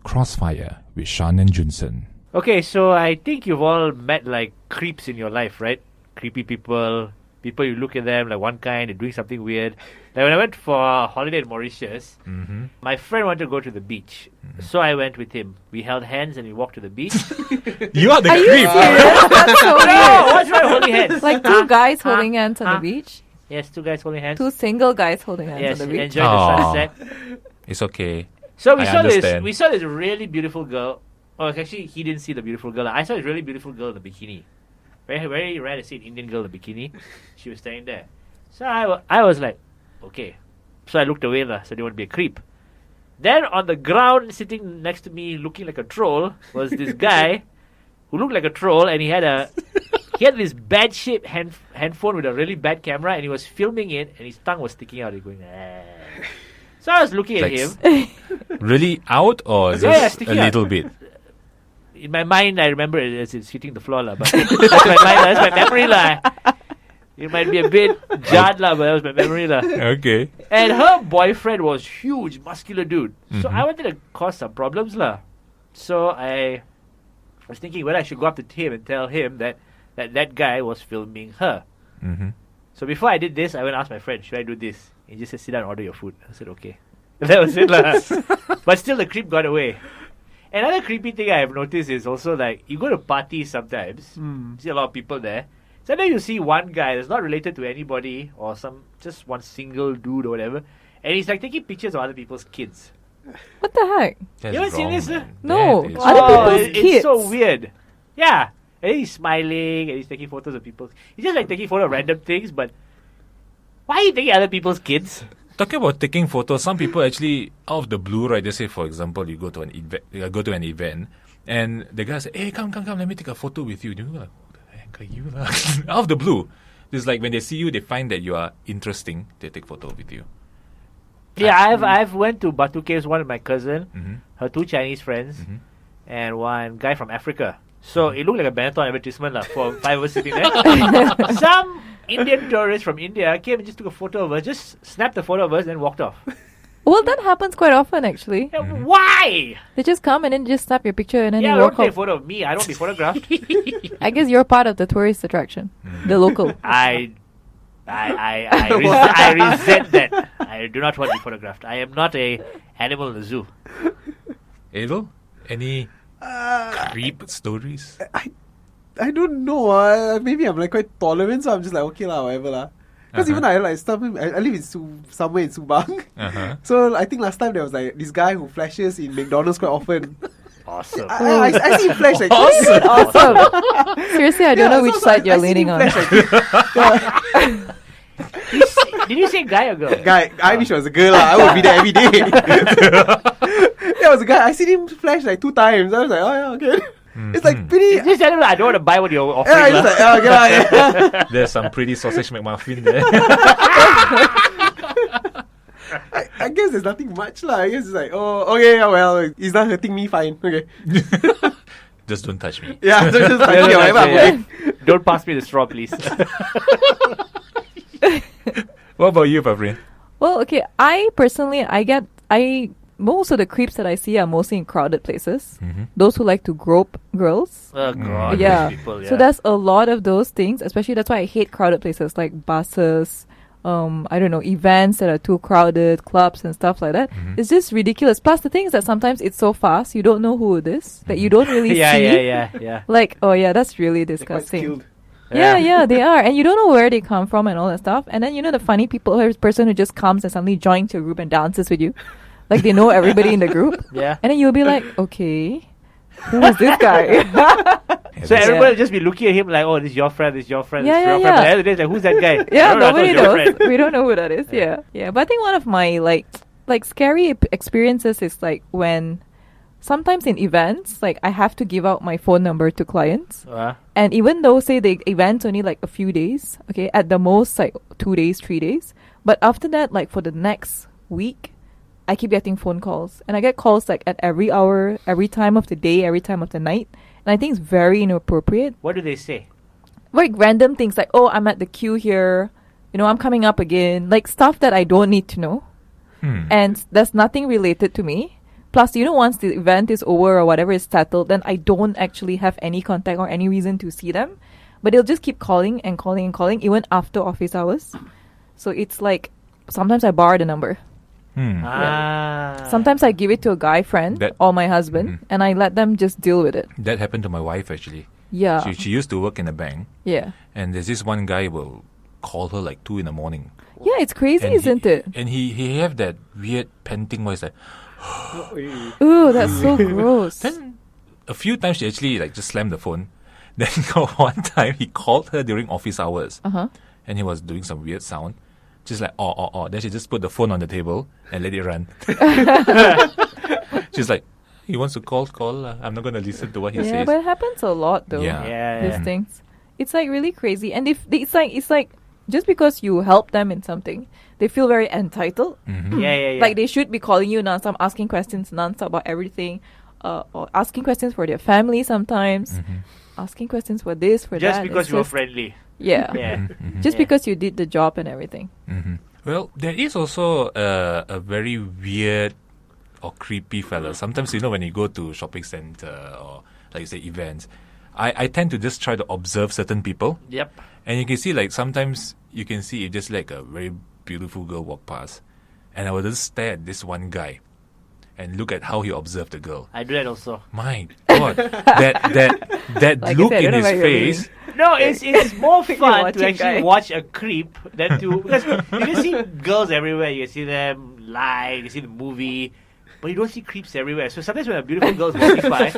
Krossfire with Shan and Junsern. Okay, so I think you've all met like creeps in your life, right? Creepy people you look at them like one kind, they're doing something weird. Like when I went for a holiday in Mauritius, my friend wanted to go to the beach. So I went with him. We held hands and we walked to the beach. You are the Are you creep. serious? That's so No, weird. what's wrong with holding hands? Like two guys holding hands on the beach? Yes, two guys holding hands. Two single guys holding hands Yes, on the beach? enjoying the sunset. It's okay. So we I saw this. understand. We saw this really beautiful girl. Oh, actually, he didn't see the beautiful girl. I saw this really beautiful girl in a bikini. Very, very rare to see an Indian girl in a bikini. She was standing there. So I was like, okay. So I looked away, so I didn't want to be a creep. Then on the ground, sitting next to me, looking like a troll, was this guy who looked like a troll, and he had this bad shaped handphone with a really bad camera, and he was filming it, and his tongue was sticking out. He was going. "Ah." So I was looking at Like him. Really out or just a sticking out. little bit? In my mind, I remember it as it's hitting the floor, but that's my memory, lah. It might be a bit jarred, lah, but that was my memory, lah. Okay. And her boyfriend was huge, muscular dude. So I wanted to cause some problems, lah. So I was thinking whether I should go up to him and tell him that guy was filming her. So before I did this, I went and asked my friend, should I do this? He just said, sit down and order your food. I said, okay. And that was it, lah. But still, the creep got away. Another creepy thing I have noticed is also like you go to parties sometimes, see a lot of people there. Sometimes you see one guy that's not related to anybody or just one single dude or whatever, and he's like taking pictures of other people's kids. What the heck? That's You haven't seen wrong, this, man. No. That is Other wrong. people's It's so kids. weird. Yeah. And he's smiling and he's taking photos of people. He's just like taking photos of random things, but why are you taking other people's kids? Talking about taking photos, some people actually out of the blue, right? They say, for example, you go to an event, and the guy say, "Hey, come, let me take a photo with you." You're like, "Who the heck are you?" Out of the blue, it's like when they see you, they find that you are interesting, they take photo with you. Yeah, I've went to Batu Caves, one with my cousin, her two Chinese friends, and one guy from Africa. So it looked like a Benetton advertisement for 5 of us sitting there. Some Indian tourist from India came and just took a photo of us, just snapped a photo of us and walked off. Well, that happens quite often, actually. Yeah, why? They just come and then just snap your picture and then Yeah, they don't walk take a off. photo of me. I don't be photographed. I guess you're part of the tourist attraction, the local. I resent that. I do not want to be photographed. I am not a animal in the zoo. Adel, any creep stories? I don't know. Maybe I'm like quite tolerant, so I'm just like okay lah, whatever lah. Because even I live in somewhere in Subang. So I think last time there was like this guy who flashes in McDonald's quite often. Awesome. I see him flash like Awesome. Seriously, I don't know which side you're I see leaning him on. flash like Did you say guy or girl? guy. I wish it was a girl lah. I would be there every day. There was a guy. I seen him flash like 2 times. I was like, oh yeah, okay. It's like pretty. Just tell him I don't want to buy what you're offering. Yeah, it's like, oh, okay, lah, yeah. There's some pretty sausage McMuffin there. I guess there's nothing much lah. I guess it's like, oh, okay, yeah, well, it's not hurting me, fine, okay. Just don't touch me. Yeah, so just like, Yeah, okay, whatever, I'm yeah. okay. Don't pass me the straw, please. What about you, Pavrin? Well, okay, I personally, most of the creeps that I see are mostly in crowded places. Those who like to grope girls. Oh, God. Yeah. These people, So there's a lot of those things, especially that's why I hate crowded places like buses, I don't know, events that are too crowded, clubs and stuff like that. It's just ridiculous. Plus the thing is that sometimes it's so fast, you don't know who it is, that you don't really yeah, see. yeah. Like, oh yeah, that's really They're quite disgusting. skilled. Yeah, they are. And you don't know where they come from and all that stuff. And then, the funny person who just comes and suddenly joins your group and dances with you. Like, they know everybody in the group. Yeah. And then you'll be like, okay, who is this guy? So everybody will just be looking at him like, oh, this is your friend, this is your friend, Yeah, this is your yeah, friend. But yeah. the end of the day, it's like, who's that guy? Yeah, I don't know, I thought nobody it was your knows. friend. We don't know who that is. Yeah. But I think one of my, like scary experiences is, like, when sometimes in events, like, I have to give out my phone number to clients. And even though, say, the event's only, like, a few days, okay, at the most, like, 2 days, 3 days. But after that, like, for the next week, I keep getting phone calls. And I get calls, like, at every hour, every time of the day, every time of the night. And I think it's very inappropriate. What do they say? Like, random things, like, oh, I'm at the queue here. I'm coming up again. Like, stuff that I don't need to know. And there's nothing related to me. Plus, once the event is over or whatever is settled, then I don't actually have any contact or any reason to see them. But they'll just keep calling and calling and calling, even after office hours. So it's like, sometimes I borrow the number. Sometimes I give it to a guy friend or my husband, and I let them just deal with it. That happened to my wife, actually. Yeah. She used to work in a bank. Yeah. And there's this one guy will call her like 2 a.m. Yeah, it's crazy, isn't it? And he have that weird panting voice like... Ooh, that's so gross. Then a few times she actually like just slammed the phone. Then one time he called her during office hours. And he was doing some weird sound. Just like, oh. Then she just put the phone on the table and let it run. She's like, he wants to call. I'm not going to listen to what he says. Yeah, but it happens a lot though. Yeah. These things. It's like really crazy. And if it's like just because you help them in something, they feel very entitled. Yeah. Like they should be calling you nonstop, asking questions nonstop about everything, or asking questions for their family sometimes, asking questions for this, for just that. Because you're friendly. Yeah. Just because you did the job and everything. Well, there is also a very weird or creepy fella. Sometimes, when you go to shopping center or, like you say, events, I tend to just try to observe certain people. Yep. And you can see, like, sometimes you can see if just like a very beautiful girl walk past. And I will just stare at this one guy and look at how he observed the girl. I do that also. My God. that Like look I said, I in don't his know what you face... No, it's more fun to watching actually guy. watch a creep than to... Because you can see girls everywhere. You can see them live, you see the movie... But you don't see creeps everywhere. So sometimes when a beautiful girl's walking by,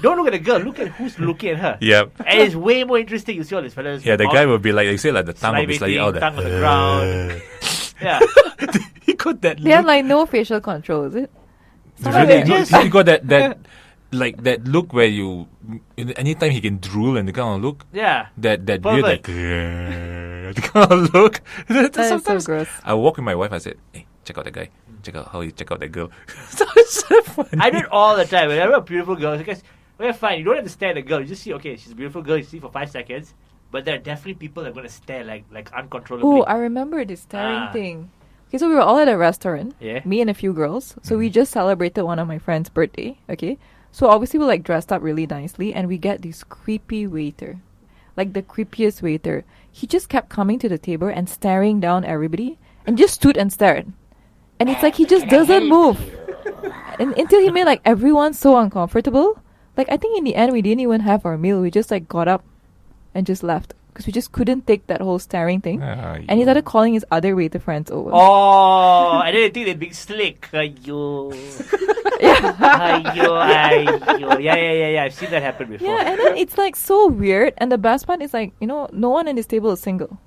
don't look at the girl, look at who's looking at her. Yep. And it's way more interesting. You see all these fellas. Yeah, the guy will be like, you say, like, the tongue will be slightly out there. Tongue on the ground. Yeah. He got that They have look. like no facial control, is it? Really, just- he got that like that look where you anytime he can drool and the kind of look. Yeah. That weird Perfect. like the kind of look. That is so Sometimes gross. I walk with my wife. I said, "Hey, check out that guy. Check out how he check out that girl." So it's so funny. I do it all the time. Whenever a beautiful girl, because we're fine. You don't have to stare at the girl. You just see, okay, she's a beautiful girl. You see for 5 seconds. But there are definitely people that are going to stare like uncontrollably. Oh, I remember this staring thing. Okay, so we were all at a restaurant. Yeah. Me and a few girls. So we just celebrated one of my friend's birthday. Okay. So obviously we're like dressed up really nicely, and we get this creepy waiter. Like the creepiest waiter. He just kept coming to the table and staring down everybody and just stood and stared. And it's like he just doesn't move. And until he made like everyone so uncomfortable. Like I think in the end we didn't even have our meal. We just like got up and just left. Because we just couldn't take that whole staring thing. And he started calling his other waiter friends over. Oh, and then they think they're being slick. Ayo. Ayo. Yeah. I've seen that happen before. Yeah, and then it's like so weird. And the best part is like, no one at this table is single.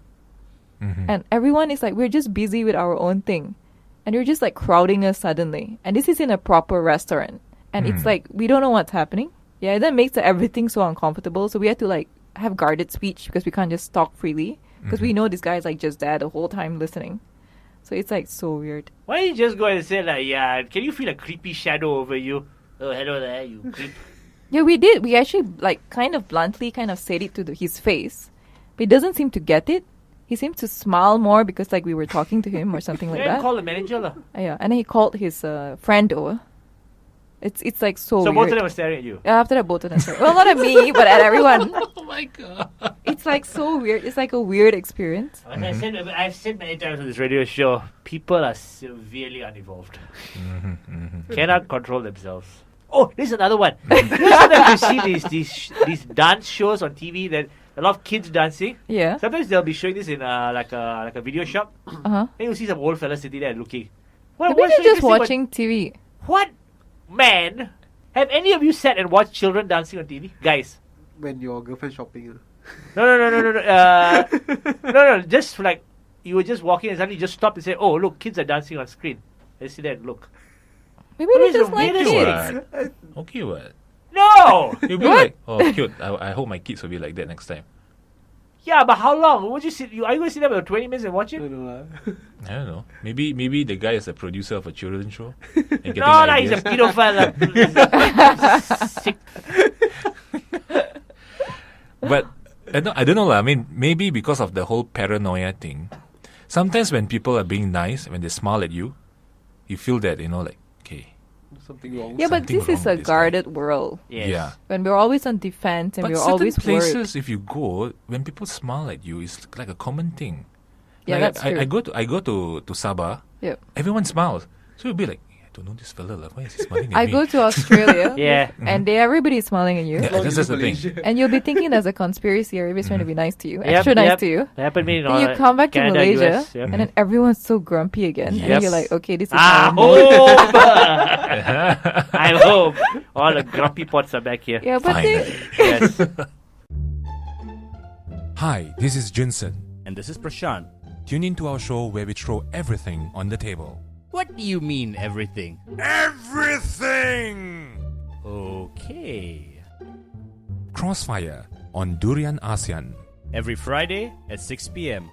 And everyone is like, we're just busy with our own thing. And they're just like crowding us suddenly. And this is in a proper restaurant. And it's like, we don't know what's happening. Yeah, that makes everything so uncomfortable. So we had to like have guarded speech because we can't just talk freely. Because we know this guy is like just there the whole time listening. So it's like so weird. Why don't you just go and say like, yeah, can you feel a creepy shadow over you? Oh, hello there, you creep. Yeah, we did. We actually like kind of bluntly kind of said it to his face. But he doesn't seem to get it. He seemed to smile more because like we were talking to him or something like that. Call the manager lah. Yeah, and then he called his friend over. It's like so So weird. both of them were staring at you. Yeah, after that, both of them started. Well, not at me, but at everyone. Oh my God. It's like so weird. It's like a weird experience. As I've said many times on this radio show, people are severely unevolved. Cannot control themselves. Oh, this is another one. You know, sometimes you see these dance shows on TV that a lot of kids dancing. Yeah. Sometimes they'll be showing this in like a video shop. Uh-huh. Then you see some old fella sitting there and looking. Maybe what's they're so just interesting watching TV. What man? Have any of you sat and watched children dancing on TV, guys? When your girlfriend shopping. No. Just like you were just walking and suddenly you just stop and say, "Oh, look, kids are dancing on screen." Let's see that. Look. Maybe What they is the just like weirdest kids. thing? Okay, what? No. You'll be like, oh, cute. I hope my kids will be like that next time. Yeah, but how long? Would you sit? Are you going to sit there for 20 minutes and watch it? I don't know. I don't know. Maybe the guy is a producer of a children's show. And getting No, ideas. he's a pedophile. Sick. But I don't know. I mean, maybe because of the whole paranoia thing, sometimes when people are being nice, when they smile at you, you feel that, like, okay, something wrong. Yeah, but Something this is wrong a with this guy. guarded world. Yes. Yeah. When we're always on defense and But we're certain always places, worried. if you go, when people smile at you, it's like a common thing. Yeah, Like, that's true. I go to Sabah. Yep. Everyone smiles, so you'll be like, I don't know this fella. Why is he smiling at I me? go to Australia. Yeah. And everybody is smiling at you. Yeah, that's the thing. And you'll be thinking there's a conspiracy, everybody's trying to be nice to you, Yep, extra nice yep. to you. That happened to me in Then you come back to Canada, Malaysia, US, yeah. and then everyone's so grumpy again. And Yes. you're like, okay, this is Ah, my mood. home! I'm home. All the grumpy pots are back here. Yeah, but Finally. Yes. Hi, this is Junsen. And this is Prashant. Tune in to our show where we throw everything on the table. What do you mean, everything? Everything! Okay. Krossfire on Durian ASEAN. Every Friday at 6 p.m.